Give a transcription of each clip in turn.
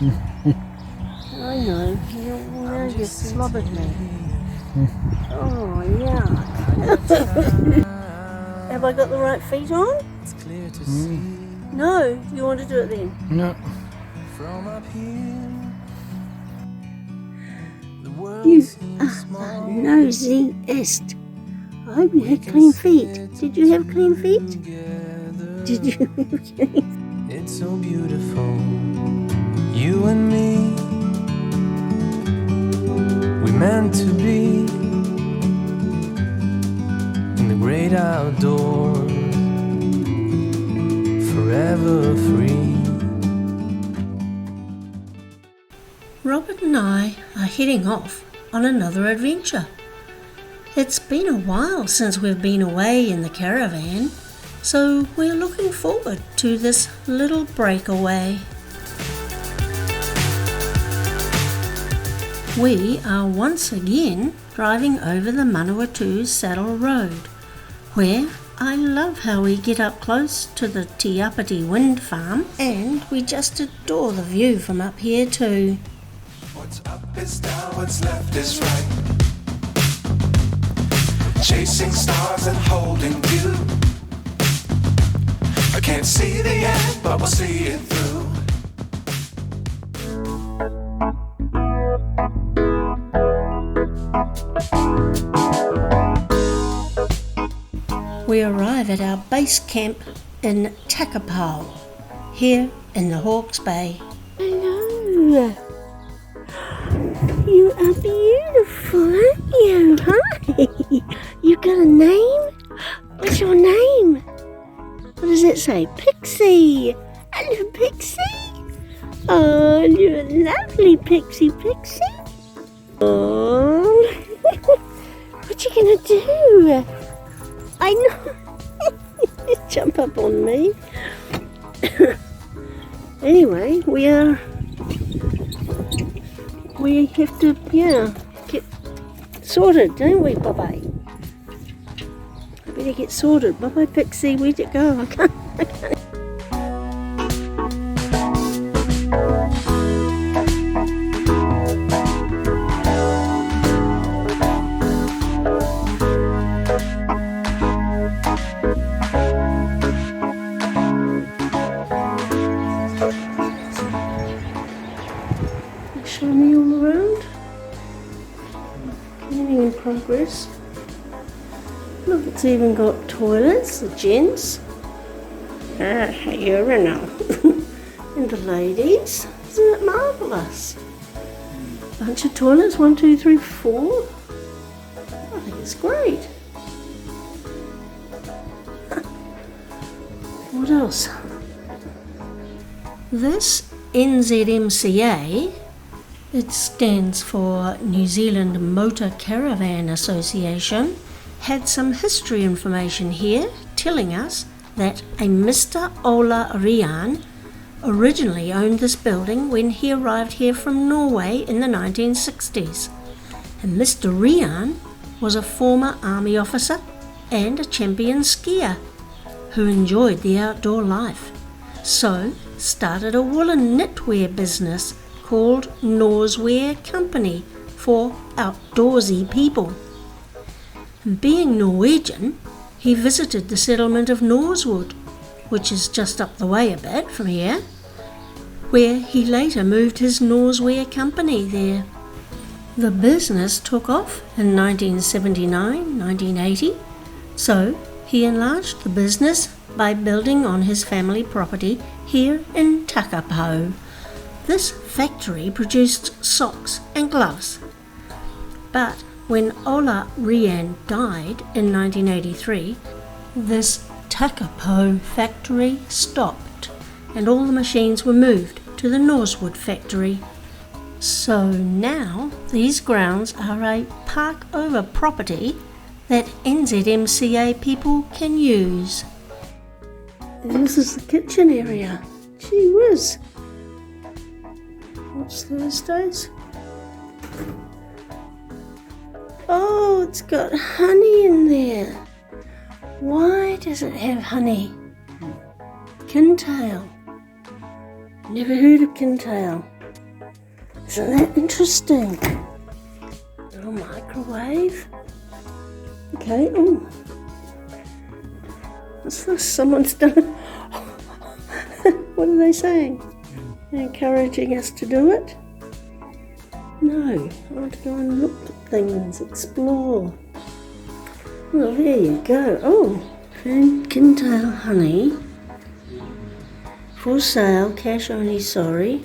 I know. Now you've slobbered me. Oh, yuck. Have I got the right feet on? No, you want to do it then? No. You are the nosiest. I hope you had clean feet. Did you have clean feet? Did you have clean feet? It's so beautiful, you and me. We meant to be in the great outdoors, forever free. Robert and I are heading off on another adventure. It's been a while since we've been away in the caravan, so we're looking forward to this little breakaway. We are once again driving over the Manawatu Saddle Road, where I love how we get up close to the Tiapiti wind farm, and we just adore the view from up here too. What's up is down, what's left is right. Chasing stars and holding you. I can't see the end, but we'll see it through. We arrive at our base camp in Takapau, here in the Hawke's Bay. Hello. You are beautiful, aren't you? Hi. You got a name? What's your name? What does it say? Pixie. Hello, Pixie. Oh, you're a lovely Pixie. Oh. What you gonna do? I know. Just jump up on me. Anyway, we have to, get sorted, don't we, Bye-bye? I better get sorted. Bye-bye, Pixie. Where'd it go? I can't. Show me all around. Cleaning in progress. Look, it's even got toilets, the gents. Urinal. And the ladies. Isn't it marvellous? Bunch of toilets, 1, 2, 3, 4. I think it's great. What else? This NZMCA, it stands for New Zealand Motor Caravan Association, had some history information here telling us that a Mr. Ola Rian originally owned this building when he arrived here from Norway in the 1960s. And Mr. Rian was a former army officer and a champion skier who enjoyed the outdoor life, so started a woolen knitwear business called Norswear Company for outdoorsy people. And being Norwegian, he visited the settlement of Norswood, which is just up the way a bit from here, where he later moved his Norswear Company there. The business took off in 1979-1980, so he enlarged the business by building on his family property here in Takapau. This factory produced socks and gloves. But when Ola Rian died in 1983, this Takapau factory stopped and all the machines were moved to the Norswood factory. So now these grounds are a park over property that NZMCA people can use. This is the kitchen area. Gee whiz. What's Thursdays? Oh, it's got honey in there. Why does it have honey? Kintail. Never heard of kintail. Isn't that interesting? Little microwave. Okay, oh. What's this? Someone's done it. What are they saying? They're encouraging us to do it? No, I want to go and look at things, explore. Well, there you go. Oh, Kintail honey. For sale, cash only, sorry.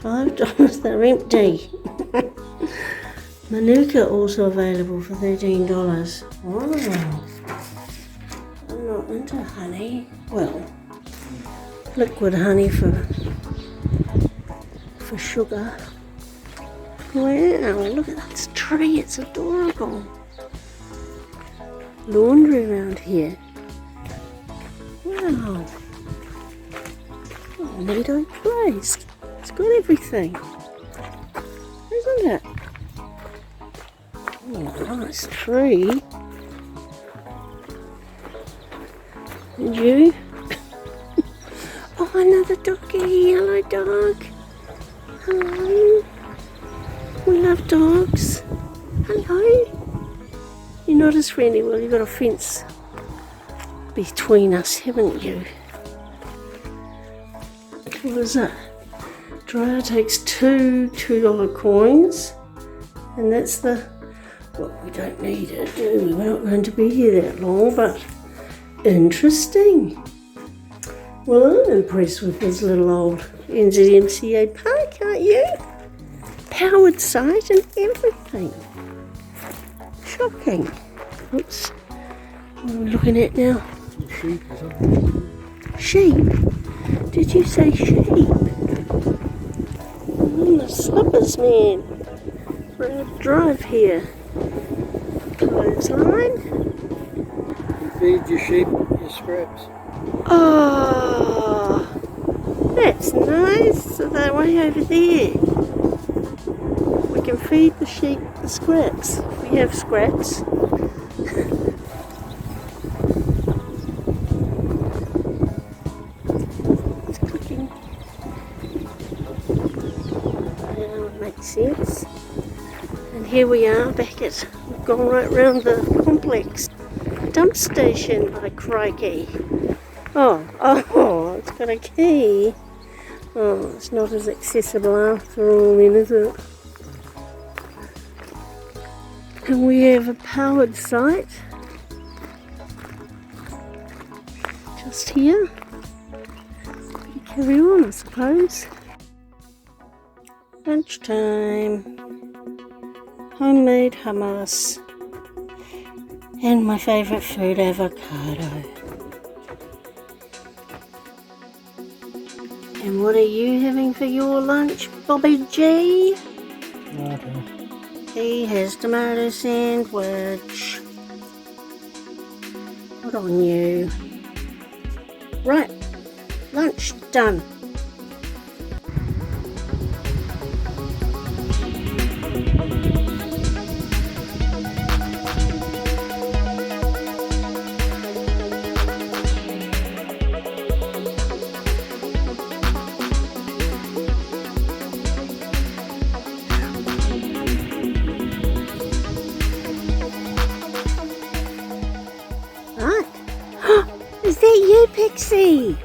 $5, they're empty. Manuka also available for $13. Wow. I'm not into honey. Well, liquid honey for sugar. Wow, look at that tree, it's adorable. Laundry around here. Wow. Oh, neato place. It's got everything. Isn't it? Oh, nice tree. And you? Oh, another doggy, yellow dog. Hello. We love dogs. Hello. You're not as friendly. Well, you've got a fence between us, haven't you? What is that? Dryer takes two $2 coins. And that's the... Well, we don't need it, do we? We're not going to be here that long, but interesting. Well, I'm impressed with this little old NZMCA park, aren't you? Powered site and everything. Shocking. Oops. What are we looking at now? Sheep, isn't it? Sheep? Did you say sheep? The slippers, man. We're in a drive here. Clothesline. You feed your sheep your scraps. Oh, that's nice. So they're way over there. We can feed the sheep the scraps. We have scraps. It's cooking. That would make sense. And here we are back at, we've gone right round the complex. Dump station, by crikey. Oh, it's got a key. Oh, it's not as accessible after all then, is it? And we have a powered site. Just here. We carry on, I suppose. Lunchtime. Homemade hummus. And my favourite food, avocado. And what are you having for your lunch, Bobby G? Okay. He has tomato sandwich. Good on you. Right, lunch done. Is that you, Pixie?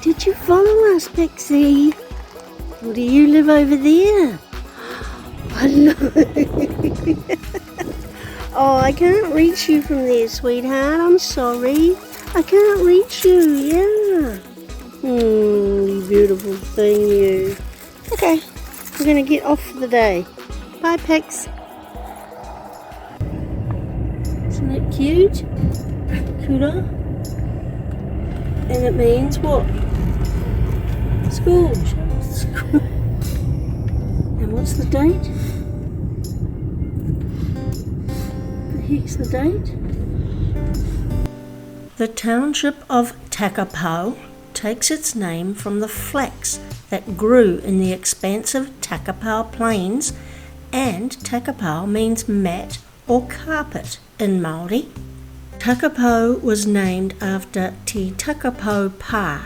Did you follow us, Pixie? Or do you live over there? Hello. Oh, I can't reach you from there, sweetheart. I'm sorry. I can't reach you, yeah. You beautiful thing, you. Okay, we're going to get off for the day. Bye, Pix. Isn't it cute? Kuda. And it means what? School. And what's the date? The heck's the date? The township of Takapau takes its name from the flax that grew in the expansive Takapau plains, and Takapau means mat or carpet in Māori. Takapau was named after Te Takapau Pā,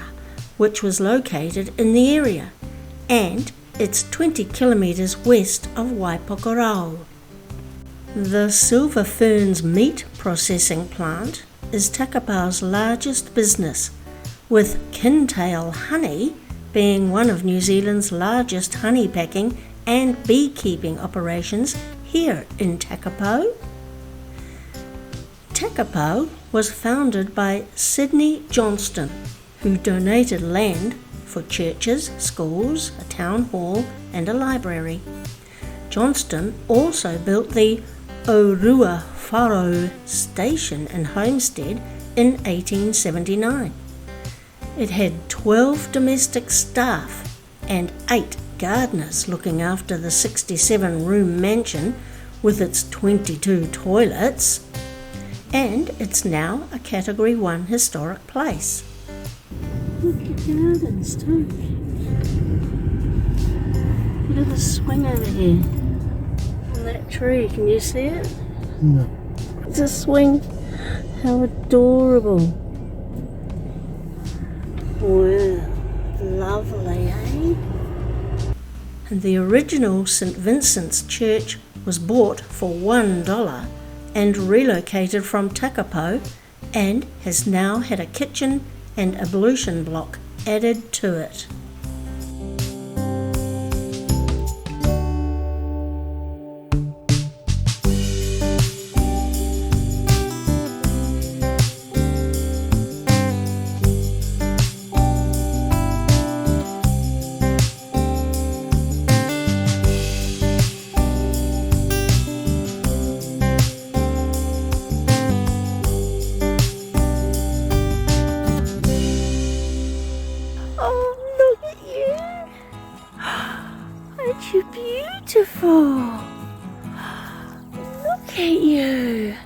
which was located in the area, and it's 20 kilometres west of Waipokorau. The Silver Ferns meat processing plant is Takapau's largest business, with Kintail Honey being one of New Zealand's largest honey packing and beekeeping operations here in Takapau. Takapau was founded by Sydney Johnston, who donated land for churches, schools, a town hall and a library. Johnston also built the Orua Wharo Station and Homestead in 1879. It had 12 domestic staff and 8 gardeners looking after the 67-room mansion with its 22 toilets, and it's now a Category 1 historic place. Look at gardens too. Look at the swing over here on that tree, can you see it? No. It's a swing. How adorable. Wow, lovely, eh? And the original St. Vincent's Church was bought for $1 and relocated from Takapau, and has now had a kitchen and ablution block added to it. Aren't you beautiful? Look at you.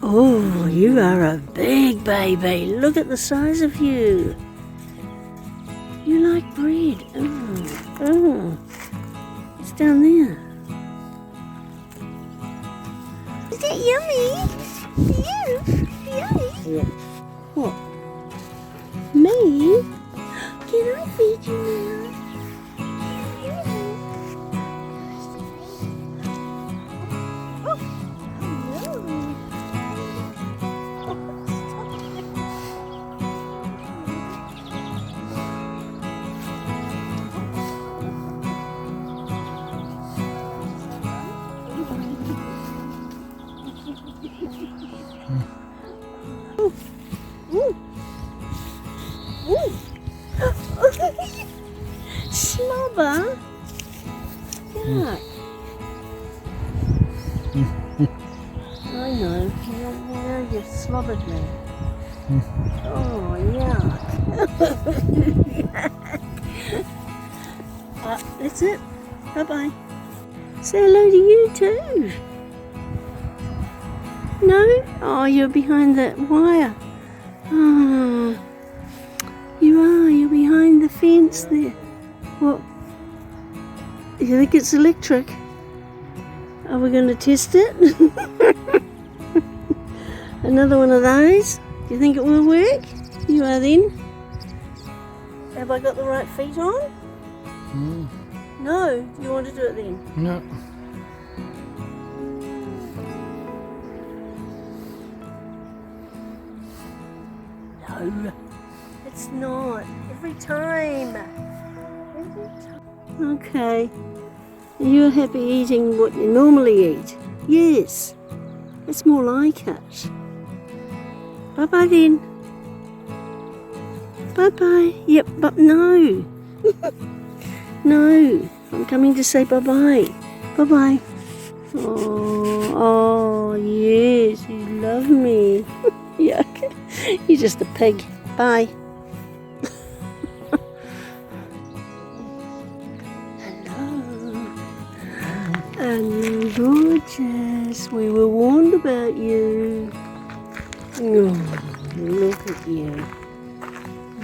Oh, you are a big baby. Look at the size of you. You like bread. Oh. It's down there. Is that yummy? Yummy. Yeah. What? Me? Can I feed you now? Slobber? Yuck. I know. Now you've slobbered me. Oh, yuck. That's it. Bye-bye. Say hello to you too. No? Oh, you're behind that wire. Oh, you are. You're behind the fence there. What? You think it's electric? Are we going to test it? Another one of those? Do you think it will work? You are then. Have I got the right feet on? No. You want to do it then? No. No, it's not. Every time. Okay. You're happy eating what you normally eat? Yes. It's more like it. Bye-bye then. Bye-bye. Yep, but no. No. I'm coming to say bye-bye. Bye-bye. Oh, yes. You love me. Yuck. You're just a pig. Bye. Hello, gorgeous. We were warned about you. Oh, look at you.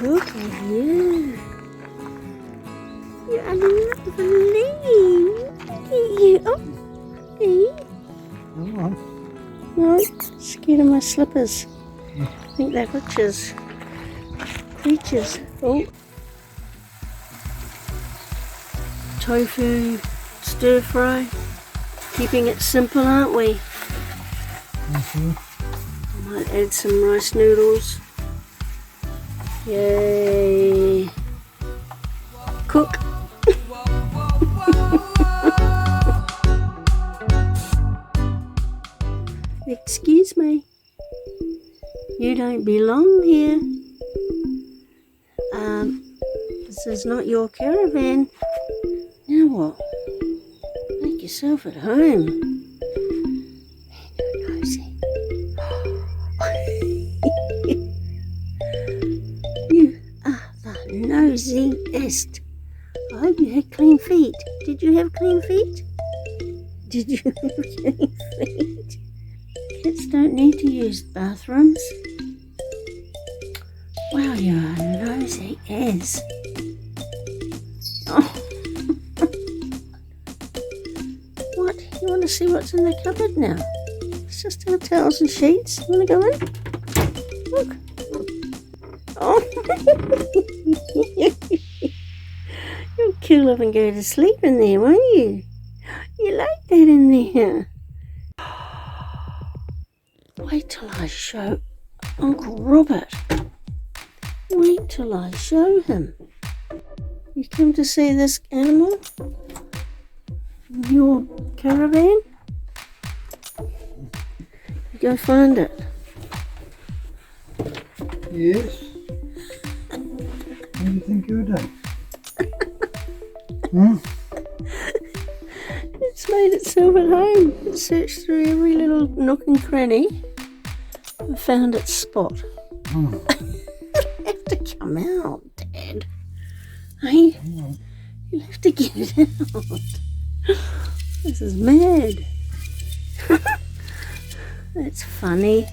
Look at you. You're lovely. Look at you. Oh, hey. Come on. No, scared of my slippers. I think they're witches. creatures. Oh. Tofu, stir fry. Keeping it simple, aren't we? Mm-hmm. I might add some rice noodles. Yay! Cook. Excuse me. You don't belong here. This is not your caravan. Now what? Make yourself at home. You're nosy. You are the nosiest. I hope you had clean feet. Did you have clean feet? Did you have clean feet? Kids don't need to use bathrooms. Wow, you're nosy as. Oh. What? You want to see what's in the cupboard now? It's just our towels and sheets. You want to go in? Look. Oh. You'll curl up and go to sleep in there, won't you? You like that in there. Wait till I show Uncle Robert. Wait till I show him. You come to see this animal? Your caravan? You go find it. Yes. What do you think you're doing? Hmm? It's made itself at home. It searched through every little nook and cranny and found its spot. Hmm. It'll have to come out, Dad. Hey, you'll have to get it out. This is mad. That's funny.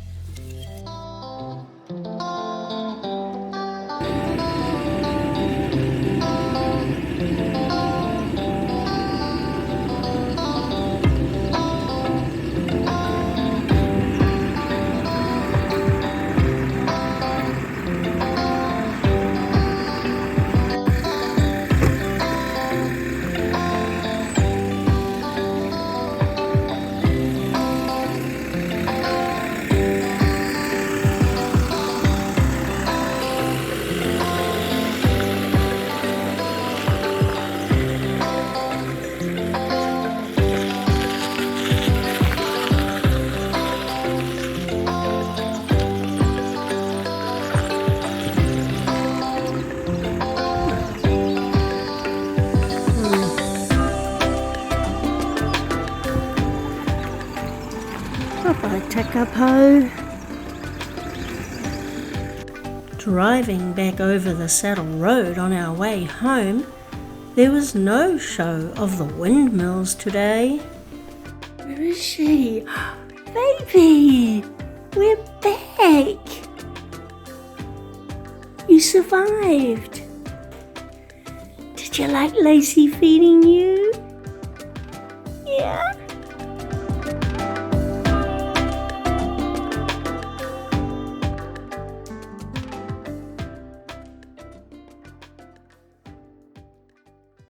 Bye-bye, Takapau. Driving back over the saddle road on our way home, there was no show of the windmills today. Where is she? Baby! We're back! You survived! Did you like Lacey feeding you? Yeah?